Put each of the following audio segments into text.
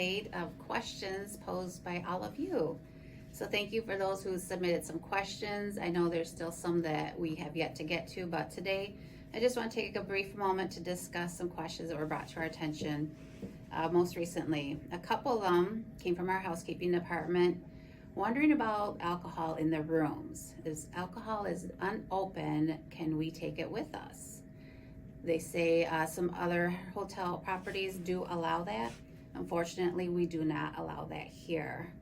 update of questions posed by all of you. So thank you for those who submitted some questions. I know there's still some that we have yet to get to, but today I just want to take a brief moment to discuss some questions that were brought to our attention most recently. A couple of them came from our housekeeping department, wondering about alcohol in the rooms. If alcohol is unopened, can we take it with us? They say some other hotel properties do allow that. Unfortunately, we do not allow that here.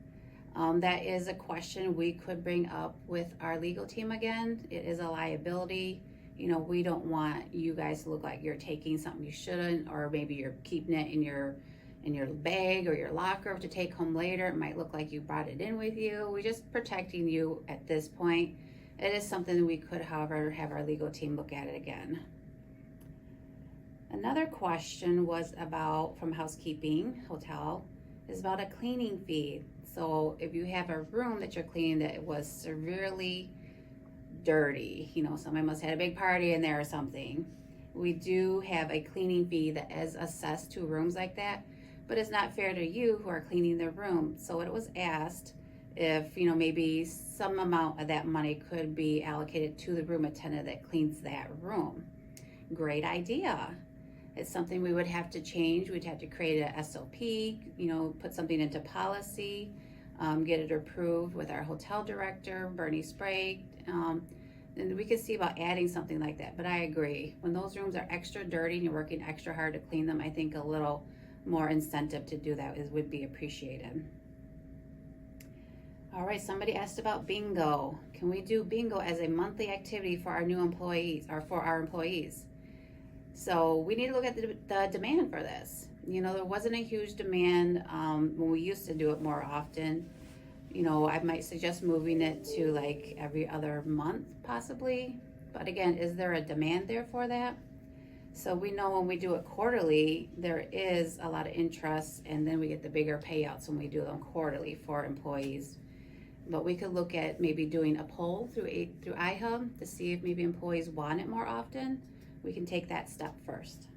That is a question we could bring up with our legal team again. It is a liability. You know, we don't want you guys to look like you're taking something you shouldn't, or maybe you're keeping it in your bag or your locker to take home later. It might look like you brought it in with you. We're just protecting you at this point. It is something we could, however, have our legal team look at it again. Another question was about, from housekeeping hotel, is about a cleaning fee. So if you have a room that you're cleaning that was severely dirty, you know, somebody must have had a big party in there or something, we do have a cleaning fee that is assessed to rooms like that, but it's not fair to you who are cleaning the room. So it was asked if, you know, maybe some amount of that money could be allocated to the room attendant that cleans that room. Great idea. It's something we would have to change. We'd have to create a SOP, you know, put something into policy, get it approved with our hotel director, Bernie Sprague. And we could see about adding something like that. But I agree, when those rooms are extra dirty and you're working extra hard to clean them, I think a little more incentive to do that would be appreciated. All right, somebody asked about bingo. Can we do bingo as a monthly activity for our new employees, or for our employees? So we need to look at the demand for this. You know, there wasn't a huge demand when we used to do it more often. You know, I might suggest moving it to like every other month possibly. But again, is there a demand there for that? So we know when we do it quarterly, there is a lot of interest, and then we get the bigger payouts when we do them quarterly for employees. But we could look at maybe doing a poll through iHub to see if maybe employees want it more often. We can take that step first.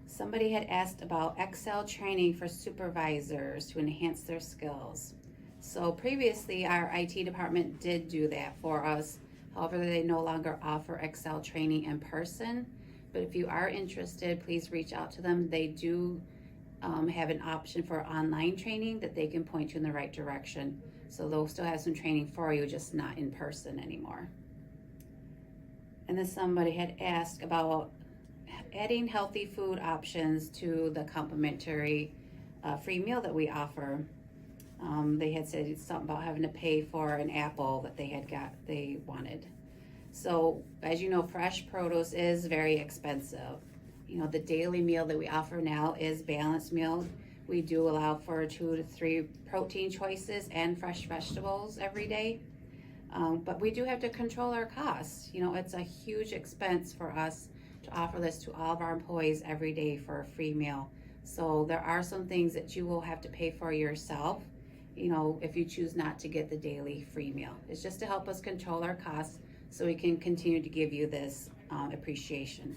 Somebody had asked about Excel training for supervisors to enhance their skills. So previously our IT department did do that for us. However, they no longer offer Excel training in person. But if you are interested, please reach out to them. They do have an option for online training that they can point you in the right direction. So they'll still have some training for you, just not in person anymore. And then somebody had asked about adding healthy food options to the complimentary free meal that we offer. They had said something about having to pay for an apple that they wanted. So as you know, fresh produce is very expensive. You know, the daily meal that we offer now is balanced meal. We do allow for 2 to 3 protein choices and fresh vegetables every day. But we do have to control our costs. You know, it's a huge expense for us to offer this to all of our employees every day for a free meal. So there are some things that you will have to pay for yourself, you know, if you choose not to get the daily free meal. It's just to help us control our costs so we can continue to give you this appreciation.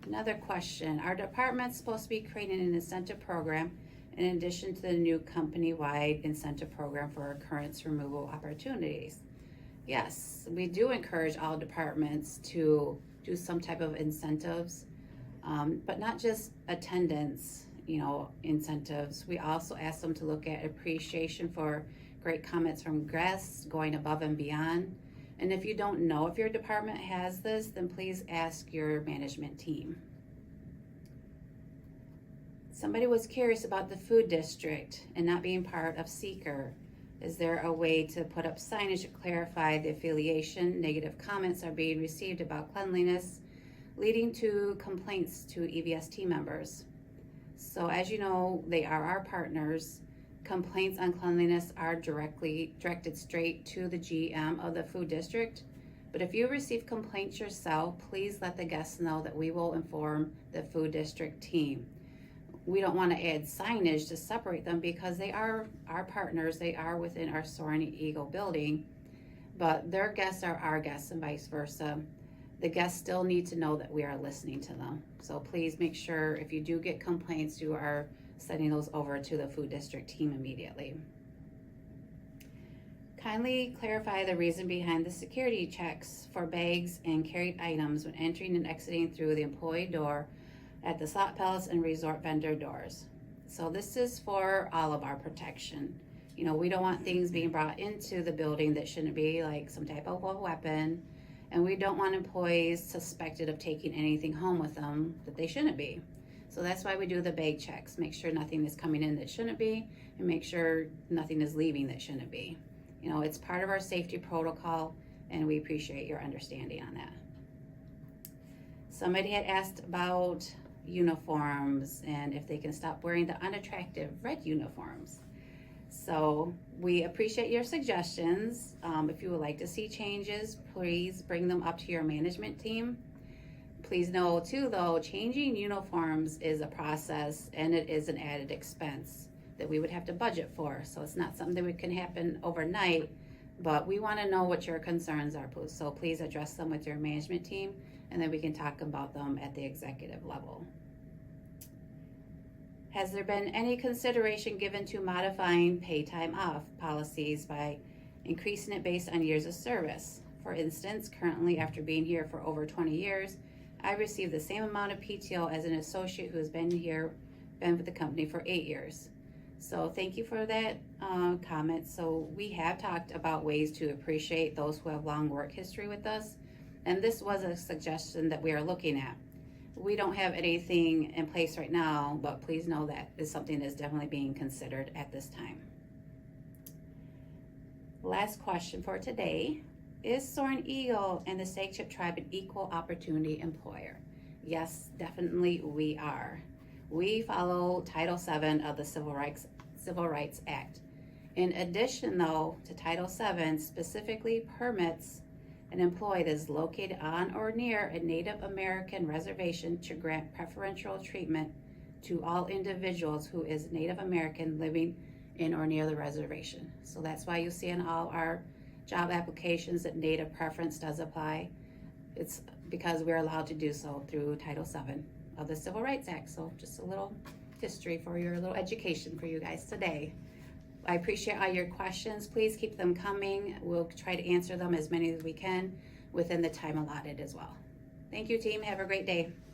Another question, our department's supposed to be creating an incentive program in addition to the new company-wide incentive program for occurrence removal opportunities. Yes, we do encourage all departments to do some type of incentives, but not just attendance, you know, incentives. We also ask them to look at appreciation for great comments from guests, going above and beyond. And if you don't know if your department has this, then please ask your management team. Somebody was curious about the food district and not being part of Seeker. Is there a way to put up signage to clarify the affiliation? Negative comments are being received about cleanliness, leading to complaints to EVS team members. So as you know, they are our partners. Complaints on cleanliness are directed straight to the GM of the food district. But if you receive complaints yourself, please let the guests know that we will inform the food district team. We don't want to add signage to separate them because they are our partners. They are within our Soaring Eagle building, but their guests are our guests and vice versa. the guests still need to know that we are listening to them. So please make sure if you do get complaints, you are sending those over to the food district team immediately. Kindly clarify the reason behind the security checks for bags and carried items when entering and exiting through the employee door at the slot palace and resort vendor doors. So this is for all of our protection. You know, we don't want things being brought into the building that shouldn't be, like some type of a weapon. And we don't want employees suspected of taking anything home with them that they shouldn't be. So that's why we do the bag checks. Make sure nothing is coming in that shouldn't be, and make sure nothing is leaving that shouldn't be. You know, it's part of our safety protocol, and we appreciate your understanding on that. Somebody had asked about uniforms and if they can stop wearing the unattractive red uniforms. So we appreciate your suggestions. If you would like to see changes, please bring them up to your management team. Please know too, though, changing uniforms is a process and it is an added expense that we would have to budget for. So it's not something that can happen overnight, but we want to know what your concerns are. So please address them with your management team, and then we can talk about them at the executive level. Has there been any consideration given to modifying pay time off policies by increasing it based on years of service? For instance, currently after being here for over 20 years, I receive the same amount of PTO as an associate who has been with the company for 8 years. So thank you for that comment. So we have talked about ways to appreciate those who have long work history with us, and this was a suggestion that we are looking at. We don't have anything in place right now, but please know that is something that is definitely being considered at this time. Last question for today. Is Soaring Eagle and the Sag Chip Tribe an equal opportunity employer? Yes, definitely we are. We follow Title VII of the Civil Rights Act. In addition, though, to Title VII specifically permits an employee that is located on or near a Native American reservation to grant preferential treatment to all individuals who is Native American living in or near the reservation. So that's why you see in all our job applications that Native preference does apply. It's because we're allowed to do so through Title VII of the Civil Rights Act. So just a little history for your little education for you guys today. I appreciate all your questions. Please keep them coming. We'll try to answer them as many as we can within the time allotted as well. Thank you, team. Have a great day.